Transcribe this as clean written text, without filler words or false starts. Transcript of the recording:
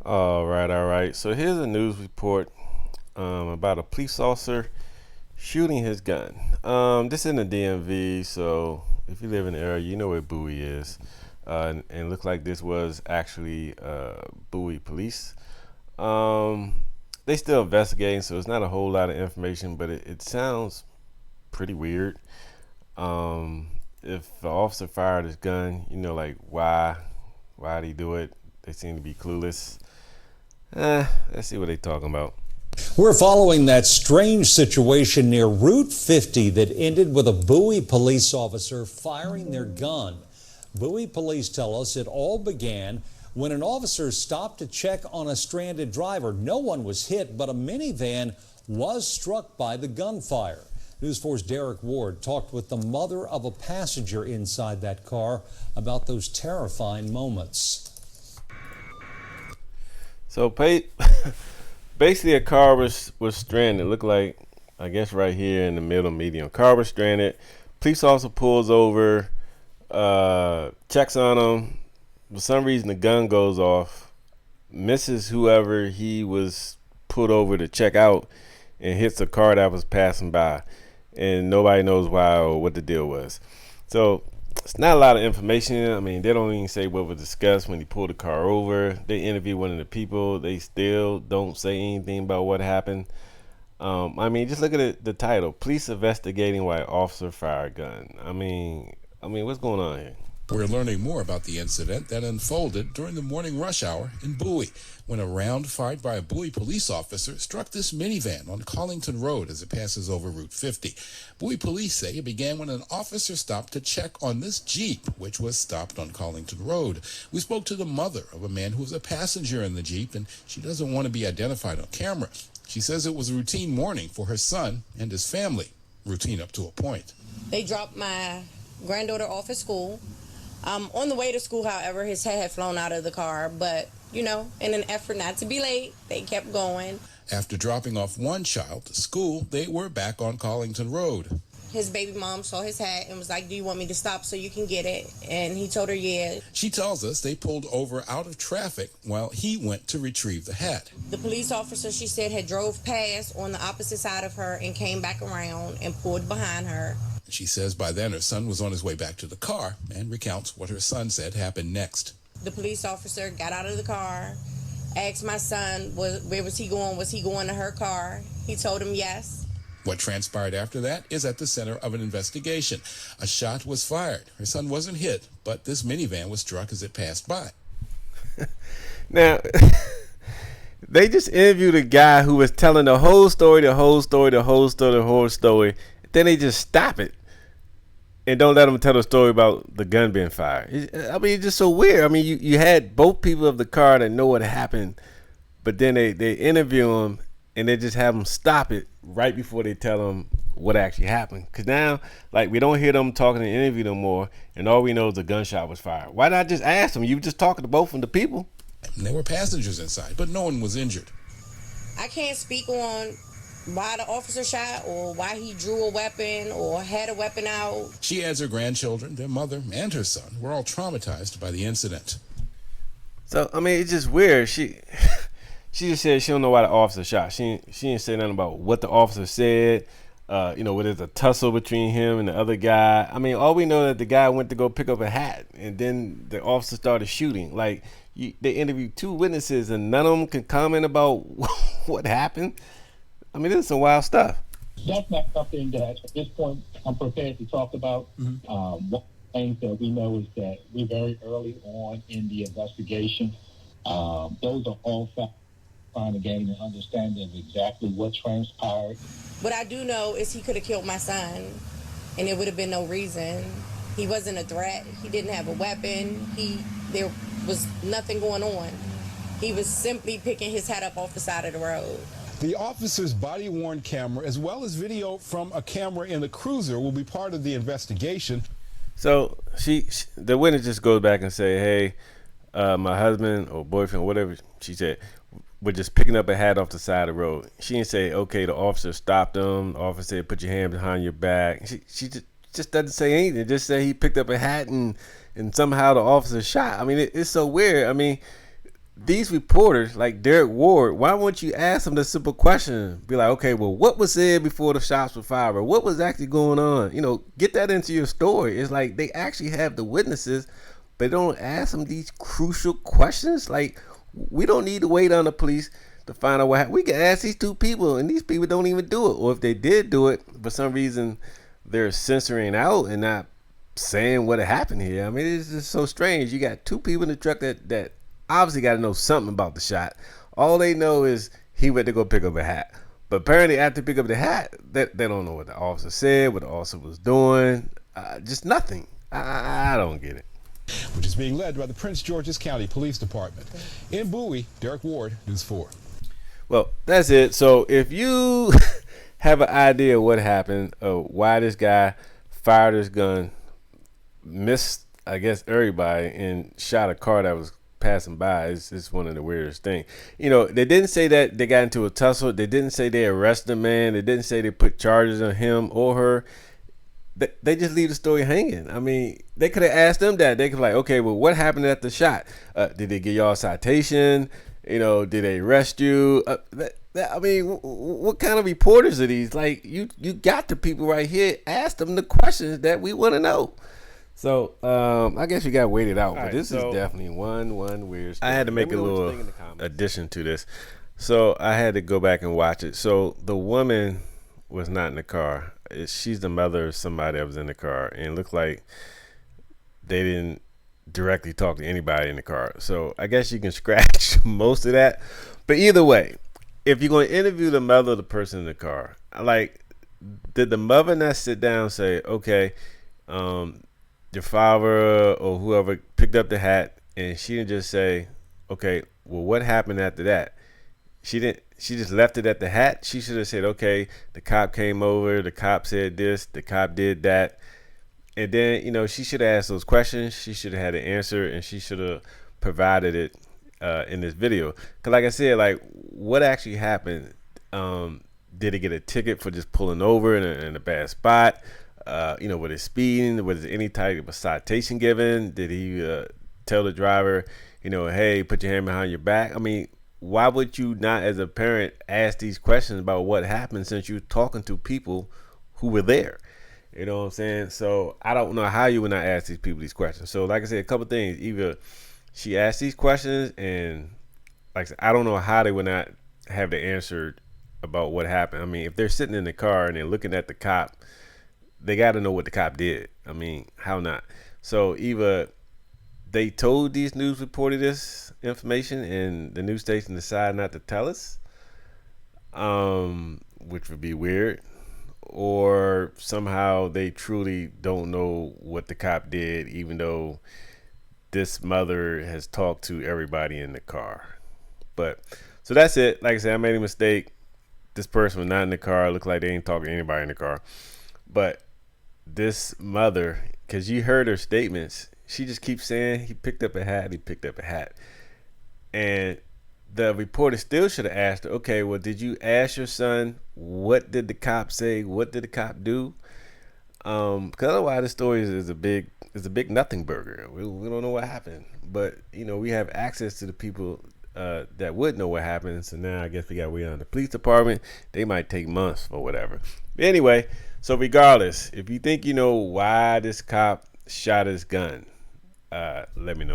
All right, all right. So here's a news report about a police officer shooting his gun. This is in the DMV, so if you live in the area, you know where Bowie is. And it looked like this was actually Bowie police. Um, they still investigating, so it's not a whole lot of information, but it sounds pretty weird. Um, if the officer fired his gun, like why did he do it? They seem to be clueless. Let's see what they talking about. We're following that strange situation near Route 50 that ended with a Bowie police officer firing their gun. Bowie police tell us it all began when an officer stopped to check on a stranded driver. No one was hit, but a minivan was struck by the gunfire. News 4's Derek Ward talked with the mother of a passenger inside that car about those terrifying moments. So, basically, a car was stranded. It looked like, I guess, right here in the middle, medium. Car was stranded. Police officer pulls over, checks on him. For some reason, the gun goes off, misses whoever he was pulled over to check out, and hits a car that was passing by. And nobody knows why or what the deal was. So it's not a lot of information. I mean, they don't even say what was discussed when he pulled the car over. They interview one of the people. They still don't say anything about what happened. I mean, just look at the title: "Police investigating why officer fired gun." I mean, what's going on here? We're learning more about the incident that unfolded during the morning rush hour in Bowie, when a round fired by a Bowie police officer struck this minivan on Collington Road as it passes over Route 50. Bowie police say it began when an officer stopped to check on this Jeep, which was stopped on Collington Road. We spoke to the mother of a man who was a passenger in the Jeep, and she doesn't want to be identified on camera. She says it was a routine morning for her son and his family. Routine up to a point. They dropped my granddaughter off at school. On the way to school, however, his head had flown out of the car, but, in an effort not to be late, they kept going. After dropping off one child to school, they were back on Collington Road. His baby mom saw his hat and was like, "Do you want me to stop so you can get it?" And he told her, yeah. She tells us they pulled over out of traffic while he went to retrieve the hat. The police officer, she said, had drove past on the opposite side of her and came back around and pulled behind her. She says by then her son was on his way back to the car and recounts what her son said happened next. The police officer got out of the car, asked my son, where was he going? Was he going to her car? He told him yes. What transpired after that is at the center of an investigation. A shot was fired. Her son wasn't hit, but this minivan was struck as it passed by. Now, they just interviewed a guy who was telling the whole story. Then they just stop it and don't let them tell the story about the gun being fired. I mean, it's just so weird. I mean, you had both people of the car that know what happened, but then they interview them and they just have them stop it right before they tell them what actually happened. Because now, we don't hear them talking in the interview no more, and all we know is a gunshot was fired. Why not just ask them? You were just talking to both of the people. And there were passengers inside, but no one was injured. I can't speak on why the officer shot or why he drew a weapon or had a weapon out. She adds her grandchildren, their mother, and her son were all traumatized by the incident. So, I mean, it's just weird. She just said she don't know why the officer shot. She didn't say nothing about what the officer said. Whether there's a tussle between him and the other guy. I mean, all we know that the guy went to go pick up a hat, and then the officer started shooting. They interviewed two witnesses, and none of them can comment about what happened. I mean, this is some wild stuff. That's not something that at this point I'm prepared to talk about. One of the things that we know is that we're very early on in the investigation. Those are all facts, trying to gain an understanding of exactly what transpired. What I do know is he could have killed my son, and there would have been no reason. He wasn't a threat. He didn't have a weapon. There was nothing going on. He was simply picking his hat up off the side of the road. The officer's body-worn camera, as well as video from a camera in the cruiser, will be part of the investigation. So the witness just goes back and say, "Hey, my husband or boyfriend, or whatever," she said, "we're just picking up a hat off the side of the road." She didn't say, "Okay, the officer stopped him." The officer said, "Put your hand behind your back." She just doesn't say anything. Just say he picked up a hat and somehow the officer shot. I mean, it's so weird. I mean, these reporters, like Derek Ward, why won't you ask them the simple question? Be like, okay, well, what was said before the shots were fired? Or what was actually going on? You know, get that into your story. It's like they actually have the witnesses, but don't ask them these crucial questions. Like, we don't need to wait on the police to find out what happened. We can ask these two people, and these people don't even do it. Or if they did do it, for some reason, they're censoring out and not saying what happened here. I mean, it's just so strange. You got two people in the truck that obviously got to know something about the shot. All they know is he went to go pick up a hat. But apparently after pick up the hat, they don't know what the officer said, what the officer was doing. Just nothing. I don't get it. Which is being led by the Prince George's County Police Department. In Bowie, Derek Ward, News 4. Well, that's it. So if you have an idea what happened, why this guy fired his gun, missed, I guess, everybody, and shot a car that was passing by, it's one of the weirdest things. You know, they didn't say that they got into a tussle. They didn't say they arrested the man. They didn't say they put charges on him or her. They just leave the story hanging. I mean, they could have asked them that. They could be like, okay, well, what happened at the shot? Did they give y'all a citation? You know, did they arrest you? I mean, what kind of reporters are these? Like, you got the people right here. Ask them the questions that we want to know. So, I guess you got to wait it out. But this is definitely one weird story. I had to make a little addition to this. So, I had to go back and watch it. So, the woman was not in the car. She's the mother of somebody that was in the car. And it looked like they didn't directly talk to anybody in the car. So, I guess you can scratch most of that. But either way, if you're going to interview the mother of the person in the car, like, did the mother not sit down and say, okay, your father or whoever picked up the hat, and she didn't just say, okay, well, what happened after that? She didn't. She just left it at the hat. She should have said, okay, the cop came over, the cop said this, the cop did that. And then, you know, she should have asked those questions. She should have had an answer, and she should have provided it in this video. Because like I said, like, what actually happened? Did he get a ticket for just pulling over in a bad spot? You know, was it speeding? Was there any type of a citation given? Did he tell the driver, you know, hey, put your hand behind your back? I mean, why would you not, as a parent, ask these questions about what happened since you're talking to people who were there? You know what I'm saying? So I don't know how you would not ask these people these questions. So like I said, a couple things. Either she asked these questions, and like I said, I don't know how they would not have the answer about what happened. I mean, if they're sitting in the car and they're looking at the cop, they got to know what the cop did. I mean, how not? So either they told these news reporters this information and the news station decided not to tell us, which would be weird, or somehow they truly don't know what the cop did, even though this mother has talked to everybody in the car. But so that's it. Like I said, I made a mistake. This person was not in the car. It looked like they ain't talking to anybody in the car. But this mother, because you heard her statements, she just keeps saying he picked up a hat, he picked up a hat. And the reporter still should have asked her, okay, well, did you ask your son, what did the cop say? What did the cop do? Because otherwise the story is a big nothing burger. We don't know what happened. But, you know, we have access to the people that would know what happened. So now I guess we got to wait on the police department. They might take months or whatever. But anyway, so regardless, if you think you know why this cop shot his gun, let me know.